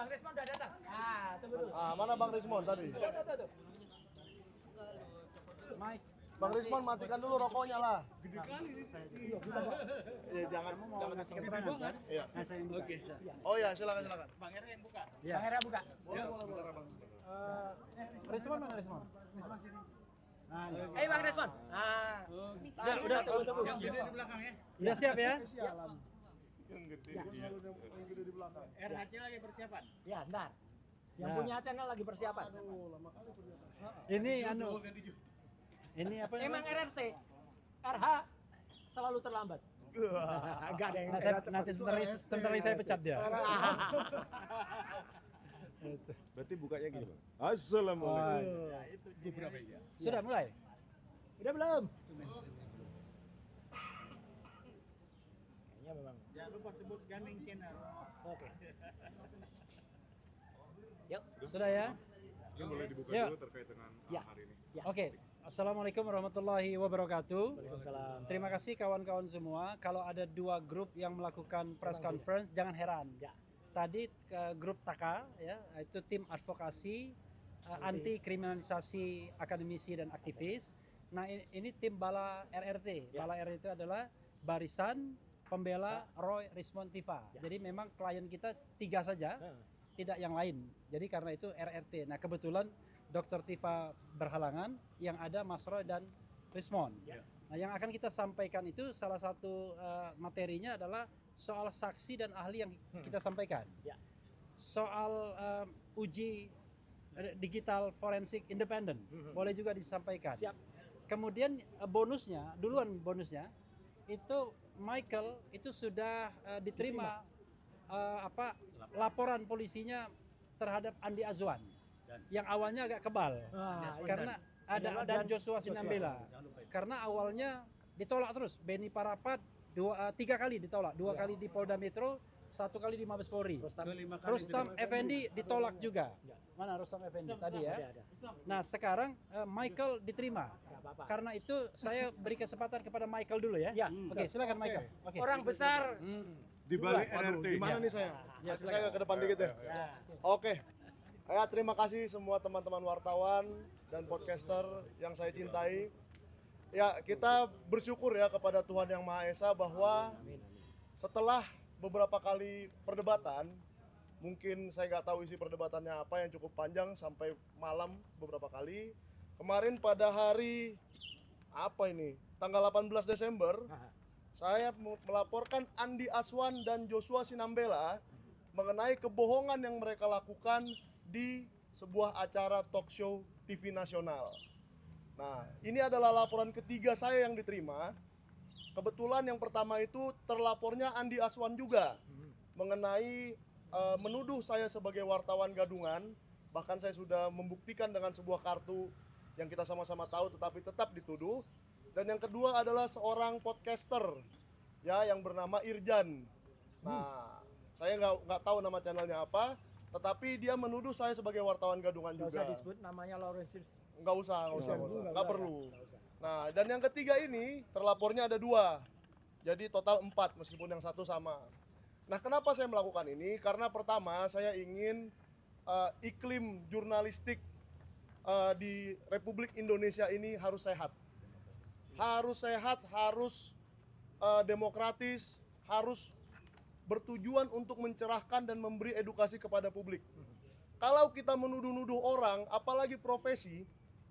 Bang Rismon udah datang. Ah, tunggu dulu. Mana Bang Rismon tadi? Tuh. Mike. Bang Rismon matikan dulu rokoknya lah. Iya, jangan Kasih keterangan kan? Iya. Nah, saya yang buka. Oke. Oh ya, silakan. Bang Hera buka. Ya. Bang Hera buka. Sebentar Bang. Respon mana respon? Nah, Eh Bang Rismon. udah. Tunggu. Yang gede di belakang ya. Udah siap ya? Yang gede di belakang. RHC lagi persiapan. Ya, ntar. Yang Nah. punya channel lagi persiapan. Ini ini apa Emang namanya? RRT RH selalu terlambat. Enggak ada yang Nah, nanti sebentar lagi saya pecat dia. Berarti bukanya gini, Bang. Assalamualaikum. Sudah mulai? Udah belum? Kayaknya memang. Jangan lupa sebut Gaming Channel. Oke. Yuk. Sudah ya? Ini boleh dibuka Ya. dulu terkait dengan Ya. hari ini. Ya. Oke. Assalamualaikum warahmatullahi wabarakatuh. Waalaikumsalam. Terima kasih kawan-kawan semua. Kalau ada dua grup yang melakukan press conference, jangan heran. Ya. Tadi grup TAKA, ya, itu tim advokasi anti kriminalisasi akademisi dan aktivis. Nah, ini tim Bala RRT. Ya. Bala RRT itu adalah Barisan Pembela Roy Rismon Tiva. Ya. Jadi memang klien kita 3 saja, tidak yang lain. Jadi karena itu RRT. Nah, kebetulan Dr. Tiva berhalangan, yang ada Mas Roy dan Rismon. Ya. Nah, yang akan kita sampaikan itu salah satu materinya adalah soal saksi dan ahli yang kita sampaikan. Ya. Soal uji digital forensik independen boleh juga disampaikan. Siap. Kemudian bonusnya itu Michael itu sudah diterima laporan polisinya terhadap Andi Azwan yang awalnya agak kebal karena ada dan Joshua Sinambela. Karena awalnya ditolak terus. Beni Parapat 3 kali ditolak, 2 kali di Polda Metro, 1 kali di Mabes Polri. Rustam Effendi ditolak juga. Mana Rustam Effendi tadi ya? Ada. Nah sekarang Michael diterima. Nggak apa-apa. Karena itu saya beri kesempatan kepada Michael dulu ya. Ya. Oke, silakan Michael. Oke. Orang besar. Di balik Waduh, RRT. gimana nih saya? Ya, Saya ke depan dikit ya. Ya. Oke. Ya, terima kasih semua teman-teman wartawan dan podcaster yang saya cintai. Ya, kita bersyukur ya kepada Tuhan Yang Maha Esa bahwa setelah beberapa kali perdebatan, mungkin saya nggak tahu isi perdebatannya apa yang cukup panjang sampai malam beberapa kali. Kemarin pada hari apa ini? Tanggal 18 Desember, saya melaporkan Andi Azwan dan Joshua Sinambela mengenai kebohongan yang mereka lakukan di sebuah acara talk show TV nasional. Nah, ini adalah laporan ketiga saya yang diterima. Kebetulan yang pertama itu terlapornya Andi Azwan juga mengenai menuduh saya sebagai wartawan gadungan. Bahkan saya sudah membuktikan dengan sebuah kartu yang kita sama-sama tahu tetapi tetap dituduh. Dan yang kedua adalah seorang podcaster ya yang bernama Irjan. Nah, saya nggak tahu nama channelnya apa, tetapi dia menuduh saya sebagai wartawan gadungan Nggak juga. usah disebut namanya Lawrence. Nggak usah, nggak perlu. Nah, dan yang ketiga ini terlapornya ada 2, jadi total 4 meskipun yang satu sama. Nah, kenapa saya melakukan ini? Karena pertama saya ingin iklim jurnalistik di Republik Indonesia ini harus sehat. Harus demokratis, harus bertujuan untuk mencerahkan dan memberi edukasi kepada publik. Kalau kita menuduh-nuduh orang, apalagi profesi,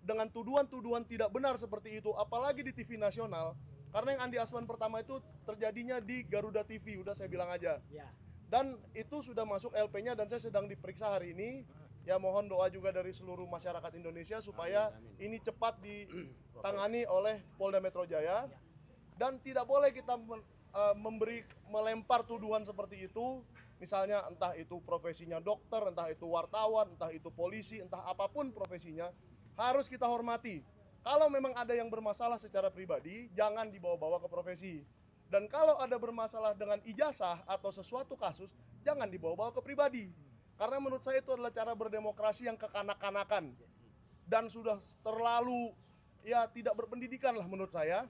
dengan tuduhan-tuduhan tidak benar seperti itu, apalagi di TV nasional, karena yang Andi Azwan pertama itu terjadinya di Garuda TV, udah saya bilang aja. Ya. Dan itu sudah masuk LP-nya dan saya sedang diperiksa hari ini. Ya mohon doa juga dari seluruh masyarakat Indonesia supaya ini cepat ditangani oleh Polda Metro Jaya. Dan tidak boleh kita melempar tuduhan seperti itu. Misalnya entah itu profesinya dokter, entah itu wartawan, entah itu polisi, entah apapun profesinya, harus kita hormati. Kalau memang ada yang bermasalah secara pribadi, jangan dibawa-bawa ke profesi. Dan kalau ada bermasalah dengan ijazah atau sesuatu kasus, jangan dibawa-bawa ke pribadi. Karena menurut saya itu adalah cara berdemokrasi yang kekanak-kanakan. Dan sudah terlalu ya tidak berpendidikan lah menurut saya.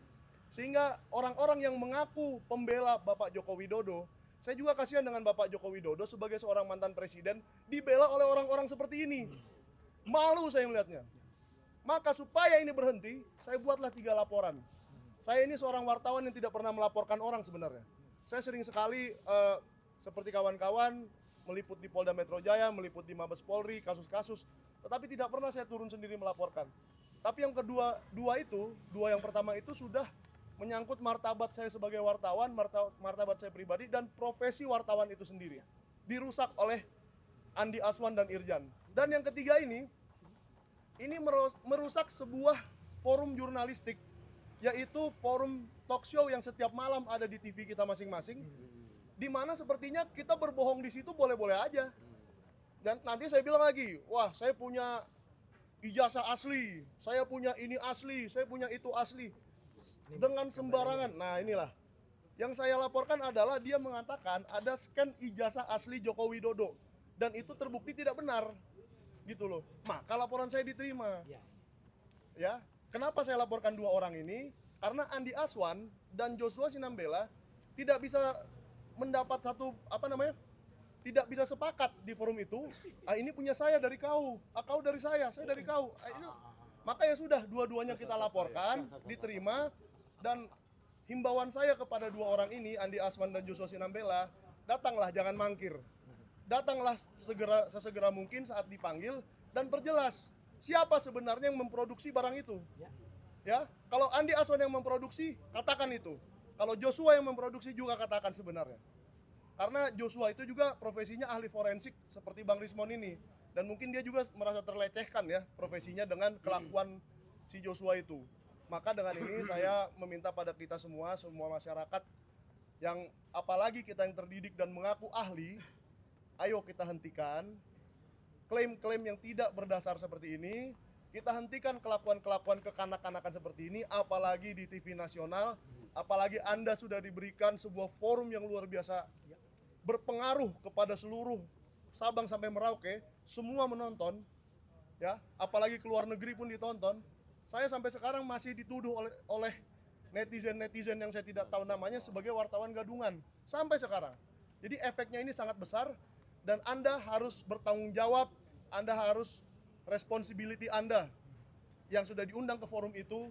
Sehingga orang-orang yang mengaku pembela Bapak Joko Widodo Saya juga kasihan dengan Bapak Joko Widodo sebagai seorang mantan presiden dibela oleh orang-orang seperti ini. Malu saya melihatnya. Maka supaya ini berhenti, saya buatlah 3 laporan. Saya ini seorang wartawan yang tidak pernah melaporkan orang sebenarnya. Saya sering sekali seperti kawan-kawan meliput di Polda Metro Jaya, meliput di Mabes Polri, kasus-kasus. Tetapi tidak pernah saya turun sendiri melaporkan. Tapi yang dua yang pertama itu sudah menyangkut martabat saya sebagai wartawan, martabat saya pribadi, dan profesi wartawan itu sendiri. Dirusak oleh Andi Aswan dan Irjan. Dan yang ketiga ini merusak sebuah forum jurnalistik, yaitu forum talk show yang setiap malam ada di TV kita masing-masing, di mana sepertinya kita berbohong di situ boleh-boleh aja. Dan nanti saya bilang lagi, wah saya punya ijazah asli, saya punya ini asli, saya punya itu asli. Dengan sembarangan. Nah inilah yang saya laporkan adalah dia mengatakan ada scan ijazah asli Joko Widodo dan itu terbukti tidak benar gitu loh. Maka laporan saya diterima. Ya, kenapa saya laporkan 2 orang ini? Karena Andi Aswan dan Joshua Sinambela tidak bisa mendapat tidak bisa sepakat di forum itu. Ini punya saya dari kau dari saya dari kau. Ini maka ya sudah, dua-duanya kita laporkan, diterima, dan himbauan saya kepada 2 orang ini, Andi Aswan dan Joshua Sinambela, datanglah, jangan mangkir. Datanglah sesegera mungkin saat dipanggil dan perjelas siapa sebenarnya yang memproduksi barang itu. Ya, kalau Andi Aswan yang memproduksi, katakan itu. Kalau Joshua yang memproduksi juga katakan sebenarnya. Karena Joshua itu juga profesinya ahli forensik seperti Bang Rismon ini. Dan mungkin dia juga merasa terlecehkan ya profesinya dengan kelakuan si Joshua itu. Maka dengan ini saya meminta pada kita semua masyarakat yang apalagi kita yang terdidik dan mengaku ahli, ayo kita hentikan klaim-klaim yang tidak berdasar seperti ini. Kita hentikan kelakuan-kelakuan kekanak-kanakan seperti ini, apalagi di TV nasional, apalagi Anda sudah diberikan sebuah forum yang luar biasa berpengaruh kepada seluruh Sabang sampai Merauke, semua menonton, ya, apalagi ke luar negeri pun ditonton. Saya sampai sekarang masih dituduh oleh netizen yang saya tidak tahu namanya sebagai wartawan gadungan sampai sekarang. Jadi efeknya ini sangat besar dan Anda harus bertanggung jawab, Anda harus responsibility Anda yang sudah diundang ke forum itu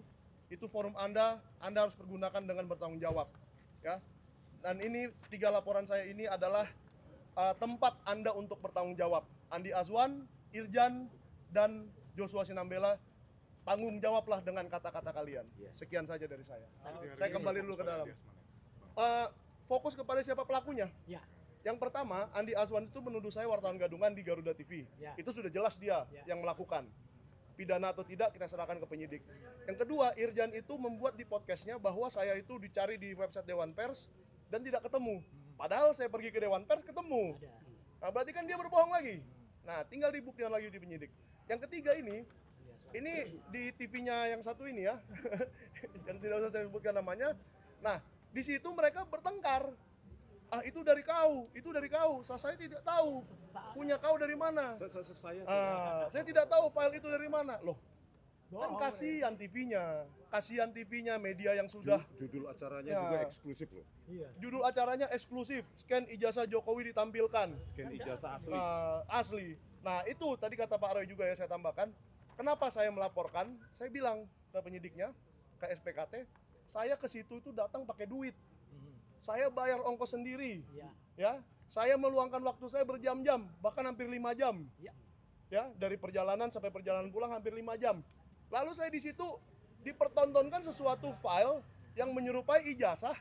forum Anda harus pergunakan dengan bertanggung jawab, ya. Dan ini 3 laporan saya ini adalah tempat Anda untuk bertanggung jawab. Andi Azwan, Irjan, dan Joshua Sinambela, tanggung jawablah dengan kata-kata kalian. Sekian saja dari saya. Saya kembali dulu ke dalam. Fokus kepada siapa pelakunya. Yang pertama, Andi Azwan itu menuduh saya wartawan gadungan di Garuda TV. Itu sudah jelas dia yang melakukan. Pidana atau tidak kita serahkan ke penyidik. Yang kedua, Irjan itu membuat di podcastnya bahwa saya itu dicari di website Dewan Pers dan tidak ketemu. Padahal saya pergi ke Dewan Pers ketemu. Nah berarti kan dia berbohong lagi. Nah tinggal dibuktikan lagi di penyidik. Yang ketiga ini di TV-nya yang satu ini ya, yang tidak usah saya sebutkan namanya. Nah di situ mereka bertengkar. Itu dari kau. Saya tidak tahu. Punya kau dari mana? Saya tidak tahu file itu dari mana. Loh, kan kasihan TV-nya, media yang sudah judul acaranya juga eksklusif loh. Judul acaranya eksklusif, scan ijazah Jokowi ditampilkan. Scan ijazah asli. Asli. Nah itu tadi kata Pak Roy juga ya saya tambahkan. Kenapa saya melaporkan? Saya bilang ke penyidiknya, ke SPKT, saya ke situ itu datang pakai duit. Saya bayar ongkos sendiri, ya. Saya meluangkan waktu saya berjam-jam, bahkan hampir 5 jam, ya. Dari perjalanan sampai perjalanan pulang hampir 5 jam. Lalu saya di situ dipertontonkan sesuatu file yang menyerupai ijazah,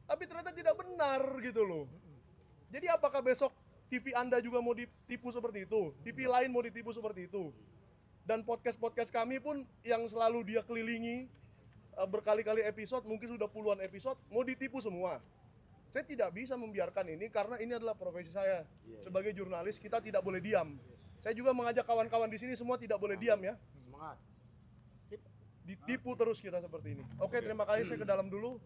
tapi ternyata tidak benar gitu loh. Jadi apakah besok TV Anda juga mau ditipu seperti itu? TV lain mau ditipu seperti itu? Dan podcast kami pun yang selalu dia kelilingi berkali-kali episode, mungkin sudah puluhan episode, mau ditipu semua. Saya tidak bisa membiarkan ini karena ini adalah profesi saya. Sebagai jurnalis kita tidak boleh diam. Saya juga mengajak kawan-kawan di sini semua tidak boleh diam ya. Semangat. Ditipu terus kita seperti ini. Oke, terima kasih, saya ke dalam dulu.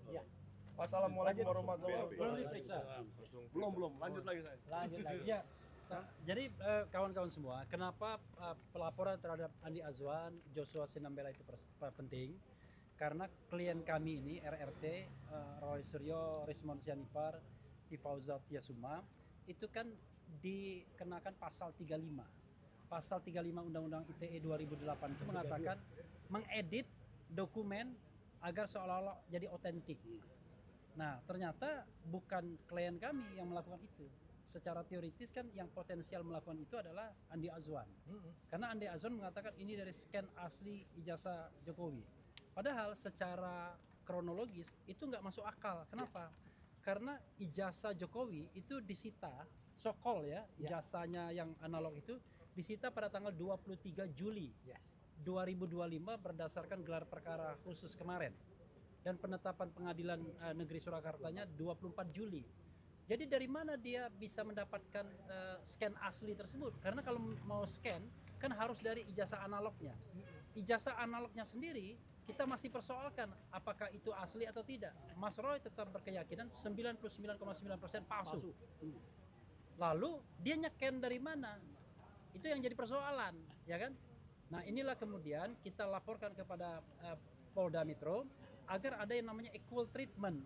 Wassalamualaikum warahmatullahi wabarakatuh. Belum diperiksa. Belum. Lanjut lagi saya. Lanjut lagi. Ya, jadi kawan-kawan semua, kenapa pelaporan terhadap Andi Azwan, Joshua Sinambela itu penting? Karena klien kami ini RRT, Roy Suryo, Rismon Sianipar, Siti Fauza Tiasuma itu kan dikenakan pasal 35. Pasal 35 Undang-Undang ITE 2008 itu mengatakan mengedit dokumen agar seolah-olah jadi otentik. Nah, ternyata bukan klien kami yang melakukan itu. Secara teoritis kan yang potensial melakukan itu adalah Andi Azwan. Karena Andi Azwan mengatakan ini dari scan asli ijazah Jokowi. Padahal secara kronologis itu nggak masuk akal. Kenapa? Karena ijazah Jokowi itu disita, sokol ya, ijazahnya yang analog itu disita pada tanggal 23 Juli 2025 berdasarkan gelar perkara khusus kemarin. Dan penetapan pengadilan negeri Surakartanya 24 Juli. Jadi dari mana dia bisa mendapatkan scan asli tersebut? Karena kalau mau scan kan harus dari ijazah analognya. Ijazah analognya sendiri kita masih persoalkan apakah itu asli atau tidak. Mas Roy tetap berkeyakinan 99,9% palsu. Lalu dia nyeken dari mana? Itu yang jadi persoalan, ya kan? Nah, inilah kemudian kita laporkan kepada Polda Metro agar ada yang namanya equal treatment.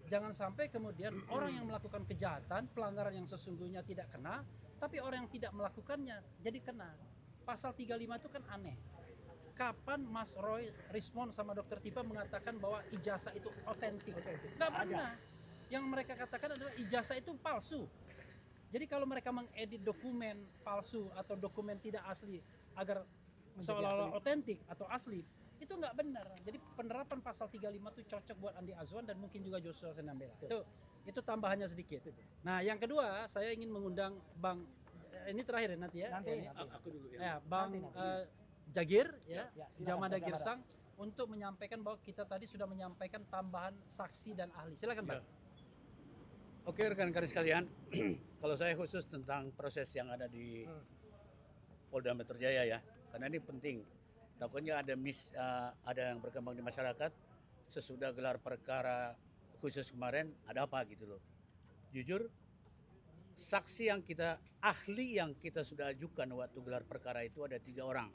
Jangan sampai kemudian orang yang melakukan kejahatan, pelanggaran yang sesungguhnya tidak kena, tapi orang yang tidak melakukannya jadi kena. Pasal 35 itu kan aneh. Kapan Mas Roy respon sama Dr. Tifa mengatakan bahwa ijazah itu otentik? Nggak pernah. Yang mereka katakan adalah ijazah itu palsu. Jadi kalau mereka mengedit dokumen palsu atau dokumen tidak asli agar seolah-olah otentik atau asli, itu nggak benar. Jadi penerapan pasal 35 itu cocok buat Andi Azwan dan mungkin juga Joshua Sinambela. Itu tambahannya sedikit. Nah, yang kedua saya ingin mengundang Bang, ini terakhir ya nanti ya. Aku dulu ya. Ya, Bang Jagir ya, silakan, Jamada silakan. Girsang untuk menyampaikan bahwa kita tadi sudah menyampaikan tambahan saksi dan ahli. Silakan, Bang. Oke rekan-rekan sekalian, kalau saya khusus tentang proses yang ada di Polda Metro Jaya ya, karena ini penting. Takutnya ada yang berkembang di masyarakat sesudah gelar perkara khusus kemarin ada apa gitu loh. Jujur, saksi ahli yang kita sudah ajukan waktu gelar perkara itu ada 3 orang.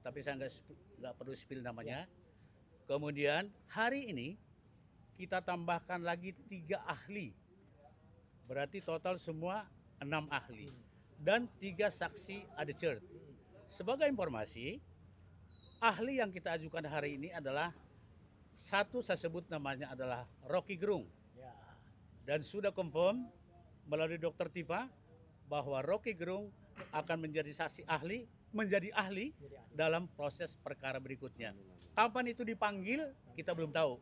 Tapi saya nggak perlu spill namanya. Kemudian hari ini kita tambahkan lagi 3 ahli. Berarti total semua 6 ahli. Dan 3 saksi adjured. Sebagai informasi, ahli yang kita ajukan hari ini adalah satu saya sebut namanya adalah Rocky Gerung. Dan sudah confirm melalui Dr. Tifa bahwa Rocky Gerung akan menjadi menjadi ahli dalam proses perkara berikutnya. Kapan itu dipanggil kita belum tahu.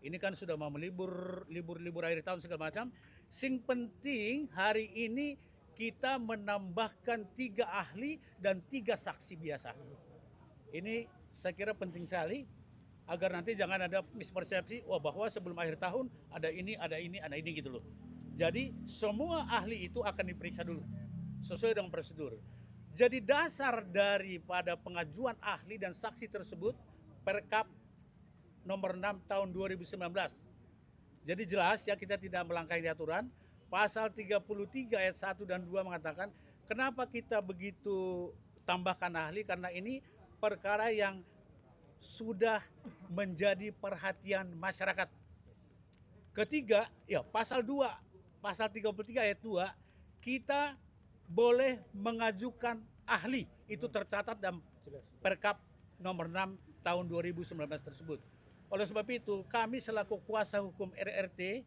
Ini kan sudah mau libur akhir tahun segala macam. Sing penting hari ini kita menambahkan 3 ahli dan 3 saksi biasa. Ini saya kira penting sekali agar nanti jangan ada mispersepsi bahwa sebelum akhir tahun ada ini gitu loh. Jadi semua ahli itu akan diperiksa dulu sesuai dengan prosedur. Jadi dasar daripada pengajuan ahli dan saksi tersebut Perkap nomor 6 tahun 2019. Jadi jelas ya kita tidak melangkahi aturan. Pasal 33 ayat 1 dan 2 mengatakan kenapa kita begitu tambahkan ahli, karena ini perkara yang sudah menjadi perhatian masyarakat. Ketiga, ya pasal 33 ayat 2 kita boleh mengajukan ahli. Itu tercatat dalam Perkap nomor 6 tahun 2019 tersebut. Oleh sebab itu, kami selaku kuasa hukum RRT,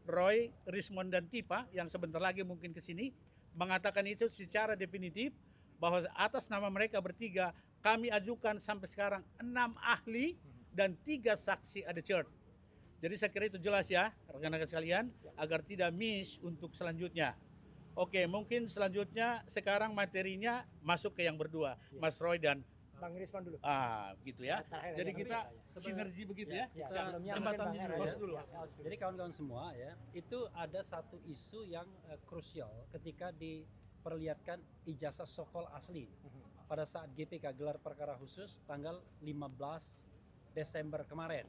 Roy, Rismond dan Tifa yang sebentar lagi mungkin ke sini mengatakan itu secara definitif bahwa atas nama mereka bertiga kami ajukan sampai sekarang 6 ahli dan 3 saksi adjured. Jadi saya kira itu jelas ya rekan-rekan sekalian agar tidak miss untuk selanjutnya. Oke, mungkin selanjutnya sekarang materinya masuk ke yang berdua, Mas Roy dan Bang Risman dulu. Gitu ya. Terakhir Jadi aja, kita Bang. sinergi begitu ya. Sebelumnya Jembatan mungkin Bang dulu, Heru dulu. Jadi kawan-kawan semua ya, itu ada satu isu yang krusial ketika diperlihatkan ijazah sokol asli pada saat GPK gelar perkara khusus tanggal 15 Desember kemarin.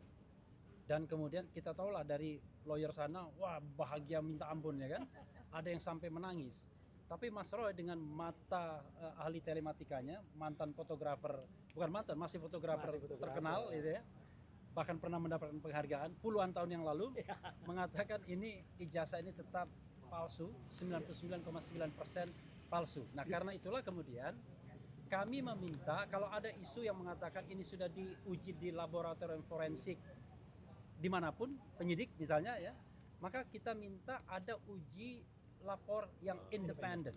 Dan kemudian kita tahulah dari lawyer sana, wah bahagia minta ampun ya kan. Ada yang sampai menangis. Tapi Mas Roy dengan mata ahli telematikanya, mantan fotografer, bukan mantan, masih fotografer terkenal gitu ya. bahkan pernah mendapatkan penghargaan puluhan tahun yang lalu, mengatakan ini ijazah ini tetap palsu, 99,9% palsu. Nah karena itulah kemudian kami meminta kalau ada isu yang mengatakan ini sudah diuji di laboratorium forensik dimanapun, penyidik misalnya ya, maka kita minta ada uji lapor yang independen.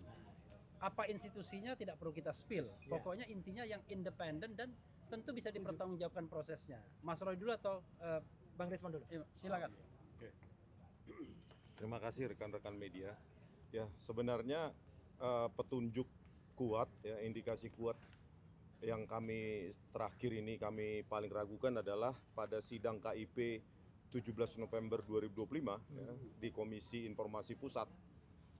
Apa institusinya tidak perlu kita spill, pokoknya intinya yang independen dan tentu bisa dipertanggungjawabkan prosesnya. Mas Roy dulu atau Bang Risman dulu. silakan. Oke. Terima kasih rekan-rekan media. Ya, sebenarnya petunjuk kuat, ya, indikasi kuat yang kami terakhir ini kami paling ragukan adalah pada sidang KIP 17 November 2025 ya, di Komisi Informasi Pusat.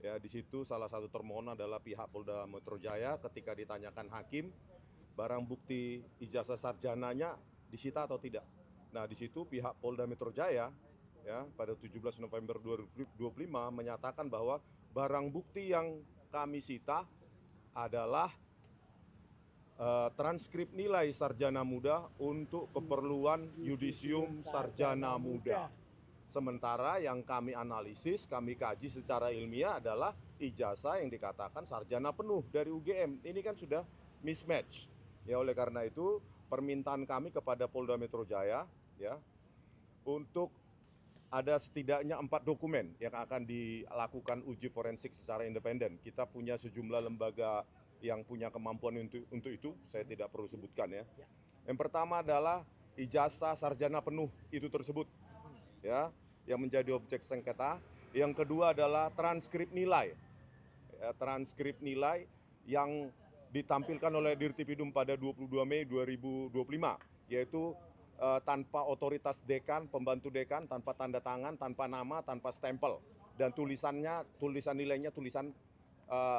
Ya, di situ salah satu termohon adalah pihak Polda Metro Jaya. Ketika ditanyakan hakim, barang bukti ijazah sarjananya disita atau tidak. Nah, di situ pihak Polda Metro Jaya ya pada 17 November 2025 menyatakan bahwa barang bukti yang kami sita adalah transkrip nilai sarjana muda untuk keperluan yudisium sarjana muda. Sementara yang kami analisis, kami kaji secara ilmiah adalah ijazah yang dikatakan sarjana penuh dari UGM. Ini kan sudah mismatch. Ya, oleh karena itu permintaan kami kepada Polda Metro Jaya ya untuk ada setidaknya 4 dokumen yang akan dilakukan uji forensik secara independen. Kita punya sejumlah lembaga yang punya kemampuan untuk itu, saya tidak perlu sebutkan ya. Yang pertama adalah ijazah sarjana penuh itu tersebut ya yang menjadi objek sengketa. Yang kedua adalah transkrip nilai. Ya, transkrip nilai yang ditampilkan oleh Dirtipidum pada 22 Mei 2025 yaitu tanpa otoritas dekan, pembantu dekan, tanpa tanda tangan, tanpa nama, tanpa stempel dan tulisan nilainya tulisan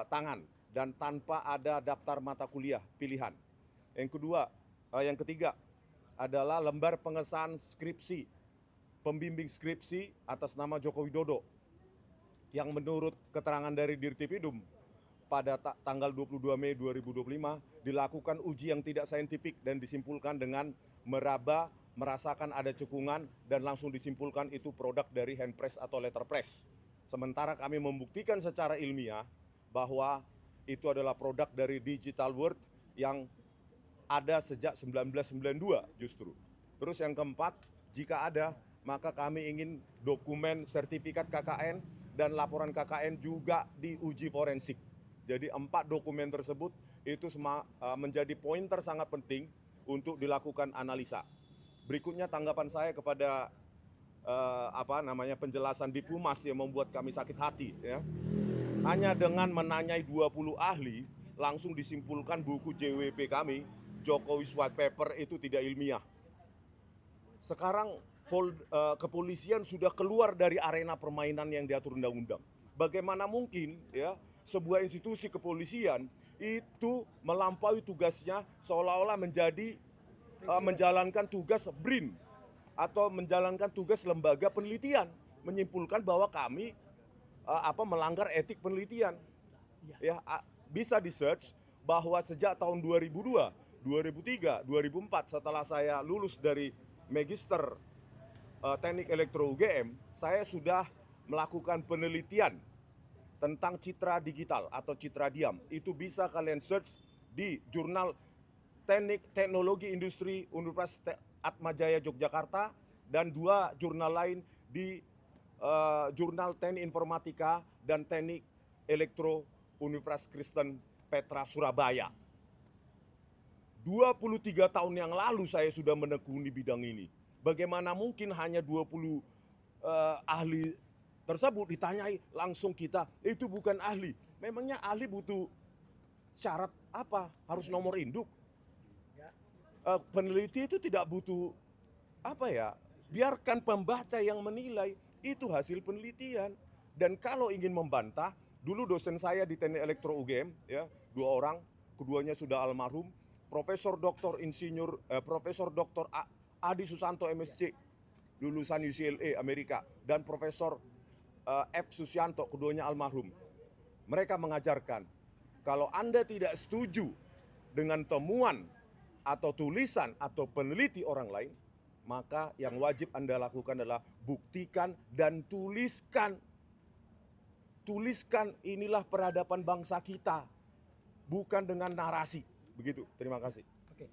tangan dan tanpa ada daftar mata kuliah pilihan. Yang ketiga adalah lembar pengesahan skripsi, pembimbing skripsi atas nama Joko Widodo yang menurut keterangan dari Dirtipidum pada tanggal 22 Mei 2025 dilakukan uji yang tidak saintifik dan disimpulkan dengan meraba, merasakan ada cekungan dan langsung disimpulkan itu produk dari handpress atau letterpress. Sementara kami membuktikan secara ilmiah bahwa itu adalah produk dari digital world yang ada sejak 1992 justru. Terus yang keempat, jika ada maka kami ingin dokumen sertifikat KKN dan laporan KKN juga diuji forensik. Jadi 4 dokumen tersebut itu menjadi pointer sangat penting untuk dilakukan analisa. Berikutnya tanggapan saya kepada penjelasan di Humas yang membuat kami sakit hati ya. Hanya dengan menanyai 20 ahli langsung disimpulkan buku JWP kami Jokowi's White Paper itu tidak ilmiah. Sekarang kepolisian sudah keluar dari arena permainan yang diatur undang-undang. Bagaimana mungkin ya sebuah institusi kepolisian itu melampaui tugasnya seolah-olah menjalankan tugas BRIN atau menjalankan tugas lembaga penelitian, menyimpulkan bahwa kami melanggar etik penelitian. Ya, bisa di-search bahwa sejak tahun 2002, 2003, 2004 setelah saya lulus dari Magister Teknik Elektro UGM, saya sudah melakukan penelitian tentang citra digital atau citra diam. Itu bisa kalian search di jurnal Teknik Teknologi Industri Universitas Atmajaya Yogyakarta dan 2 jurnal lain di jurnal Teknik Informatika dan Teknik Elektro Universitas Kristen Petra Surabaya. 23 tahun yang lalu saya sudah menekuni bidang ini. Bagaimana mungkin hanya 20 ahli tersebut ditanyai langsung kita, itu bukan ahli. Memangnya ahli butuh syarat apa? Harus nomor induk? Peneliti itu tidak butuh biarkan pembaca yang menilai, itu hasil penelitian. Dan kalau ingin membantah, dulu dosen saya di Teknik Elektro UGM, ya, 2 orang, keduanya sudah almarhum, Profesor Dr. Adi Susanto MSc, lulusan UCLA Amerika, dan Profesor F. Susianto, keduanya almarhum. Mereka mengajarkan, kalau Anda tidak setuju dengan temuan atau tulisan atau peneliti orang lain, maka yang wajib Anda lakukan adalah buktikan dan tuliskan. Tuliskan inilah peradaban bangsa kita, bukan dengan narasi. Begitu, terima kasih. Oke.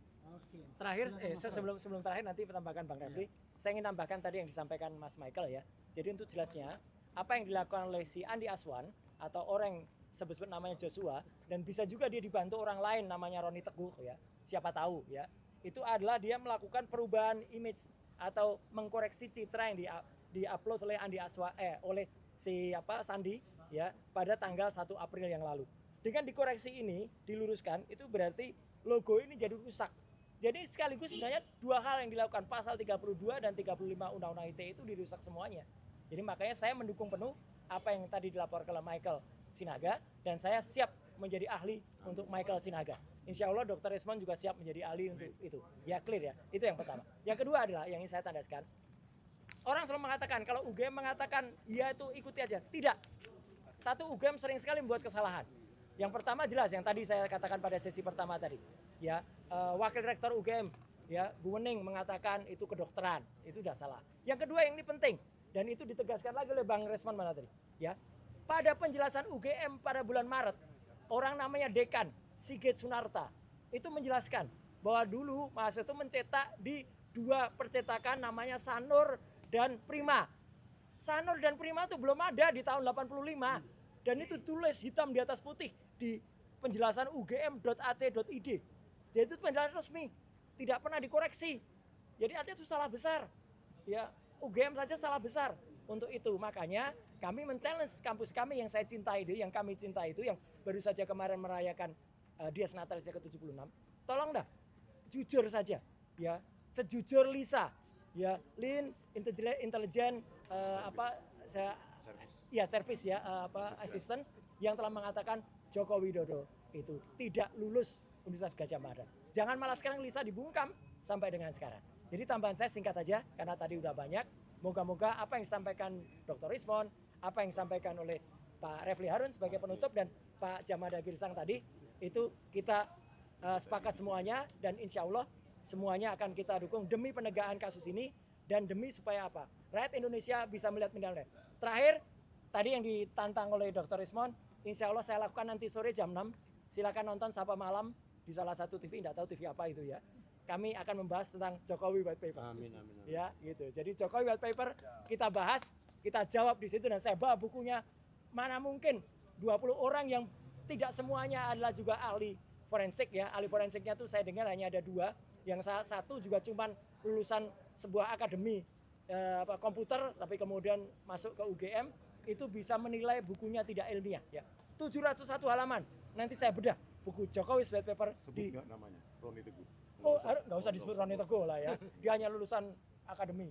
Terakhir, sebelum terakhir nanti tambahkan Bang Refli. Saya ingin tambahkan tadi yang disampaikan Mas Michael ya. Jadi untuk jelasnya, apa yang dilakukan oleh si Andi Aswan atau orang yang sebut namanya Joshua, dan bisa juga dia dibantu orang lain namanya Roni Teguh ya, siapa tahu ya. Itu adalah dia melakukan perubahan image atau mengkoreksi citra yang di-upload oleh Andi Aswan oleh si Sandi ya pada tanggal 1 April yang lalu. Dengan dikoreksi ini, diluruskan, itu berarti logo ini jadi rusak. Jadi sekaligus sebenarnya dua hal yang dilakukan, pasal 32 dan 35 Undang-Undang ITE itu dirusak semuanya. Jadi makanya saya mendukung penuh apa yang tadi dilaporkan oleh Michael Sinaga, dan saya siap menjadi ahli untuk Michael Sinaga. Insya Allah Dr. Resmond juga siap menjadi ahli untuk itu. Ya clear ya, itu yang pertama. Yang kedua adalah yang ingin saya tandaskan, orang selalu mengatakan kalau UGM mengatakan ya itu ikuti aja. Tidak. Satu, UGM sering sekali membuat kesalahan. Yang pertama jelas yang tadi saya katakan pada sesi pertama tadi. Ya, Wakil Rektor UGM ya Bu Wening mengatakan itu kedokteran, itu sudah salah. Yang kedua yang ini penting dan itu ditegaskan lagi oleh Bang Resmond mana tadi, ya. Pada penjelasan UGM pada bulan Maret, orang namanya Dekan Sigit Sunarta itu menjelaskan bahwa dulu mahasiswa itu mencetak di dua percetakan namanya Sanur dan Prima. Sanur dan Prima itu belum ada di tahun 85 dan itu tulis hitam di atas putih di penjelasan ugm.ac.id. Jadi itu penjelasan resmi, tidak pernah dikoreksi. Jadi artinya itu salah besar. Ya, UGM saja salah besar untuk itu. Makanya kami men-challenge kampus kami yang saya cintai itu, yang kami cintai itu, yang baru saja kemarin merayakan Dies Natalisnya ke-76. Tolong dah, jujur saja, ya, sejujur Lisa, ya, Lean, Intelligent, service ya, assistance yang telah mengatakan Joko Widodo itu tidak lulus Universitas Gadjah Mada. Jangan malah sekarang Lisa dibungkam sampai dengan sekarang. Jadi tambahan saya singkat aja karena tadi udah banyak. Moga-moga apa yang disampaikan Dr. Rismon, apa yang disampaikan oleh Pak Refli Harun sebagai penutup dan Pak Jamada Girsang tadi itu kita sepakat semuanya dan insya Allah semuanya akan kita dukung demi penegakan kasus ini dan demi supaya apa? Rakyat Indonesia bisa melihat menilai. Terakhir, tadi yang ditantang oleh Dr. Rismon, insya Allah saya lakukan nanti sore jam 6. Silakan nonton Sapa Malam di salah satu TV, tidak tahu TV apa itu ya. Kami akan membahas tentang Jokowi White Paper. Amin. Ya, gitu. Jadi Jokowi White Paper kita bahas, kita jawab di situ dan saya bawa bukunya. Mana mungkin 20 orang yang tidak semuanya adalah juga ahli forensik ya. Ahli forensiknya tuh saya dengar hanya ada 2. Yang satu juga cuman lulusan sebuah akademi komputer tapi kemudian masuk ke UGM itu bisa menilai bukunya tidak ilmiah ya. 701 halaman. Nanti saya bedah buku Jokowi White Paper Sebut nggak namanya, Roni Teguh. Oh, nggak usah disebut Roni Teguh lah ya. Dia hanya lulusan akademi.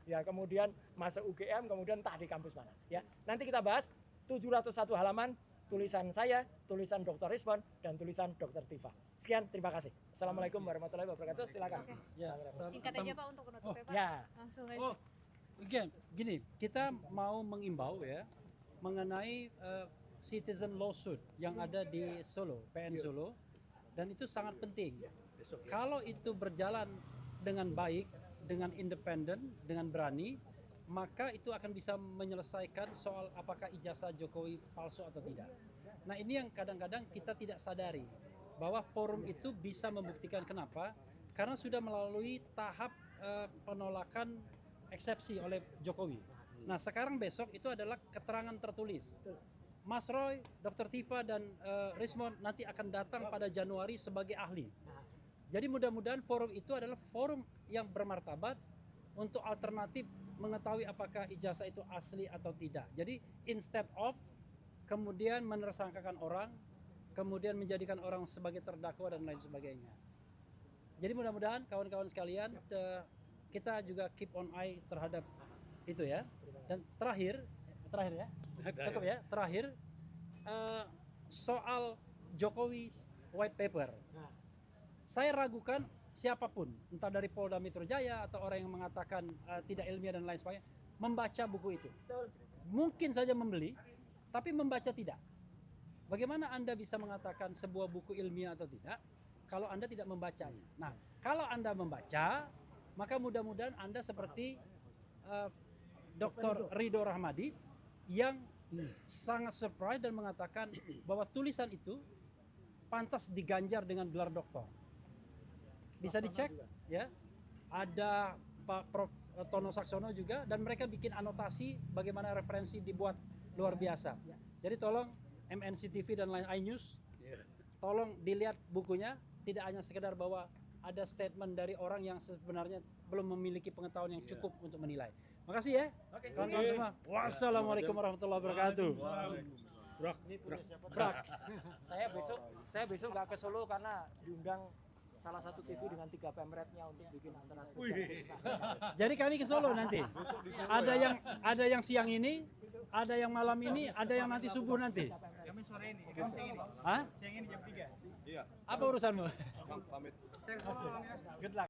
Ya, kemudian masuk UGM, kemudian entah di kampus mana. Ya, nanti kita bahas 701 halaman tulisan saya, tulisan Dr. Rismon, dan tulisan Dr. Tifa. Sekian, terima kasih. Assalamualaikum warahmatullahi wabarakatuh. Silakan. Ya. Singkat aja Pak untuk penutup ya Pak. Ya. Langsung aja. Oh, gini, kita mau mengimbau ya mengenai citizen lawsuit yang ada di Solo, PN Solo, dan itu sangat penting. Kalau itu berjalan dengan baik, dengan independen, dengan berani, maka itu akan bisa menyelesaikan soal apakah ijazah Jokowi palsu atau tidak. Nah ini yang kadang-kadang kita tidak sadari, bahwa forum itu bisa membuktikan kenapa, karena sudah melalui tahap penolakan eksepsi oleh Jokowi. Nah sekarang besok itu adalah keterangan tertulis. Mas Roy, Dr. Tifa dan Rismon nanti akan datang pada Januari sebagai ahli. Jadi mudah-mudahan forum itu adalah forum yang bermartabat untuk alternatif mengetahui apakah ijazah itu asli atau tidak. Jadi instead of kemudian menersangkakan orang, kemudian menjadikan orang sebagai terdakwa dan lain sebagainya. Jadi mudah-mudahan kawan-kawan sekalian kita juga keep on eye terhadap itu ya. Dan terakhir ya. Cukup ya. Terakhir soal Jokowi White Paper. Saya ragukan siapapun, entah dari Polda Metro Jaya atau orang yang mengatakan tidak ilmiah dan lain sebagainya, membaca buku itu. Mungkin saja membeli, tapi membaca tidak. Bagaimana Anda bisa mengatakan sebuah buku ilmiah atau tidak kalau Anda tidak membacanya? Nah, kalau Anda membaca, maka mudah-mudahan Anda seperti Dr. Ridho Rahmadi yang sangat surprise dan mengatakan bahwa tulisan itu pantas diganjar dengan gelar doktor. Bisa dicek ya. Ada Pak Prof. Tono Saksono juga, dan mereka bikin anotasi bagaimana referensi dibuat luar biasa. Jadi tolong MNC TV dan lain iNews, tolong dilihat bukunya, tidak hanya sekedar bahwa ada statement dari orang yang sebenarnya belum memiliki pengetahuan yang cukup untuk menilai. Makasih ya kawan-kawan semua. Wassalamualaikum warahmatullahi wabarakatuh. Brak. Saya besok nggak ke Solo karena diundang salah satu TV dengan 3 pemretnya untuk bikin acara spesial. Jadi kami ke Solo nanti. Ada yang siang ini, ada yang malam ini, ada yang nanti subuh nanti. Kami sore ini, kami siang ini. Hah? Siang ini jam 3. Apa urusanmu? Bang, pamit. Good luck.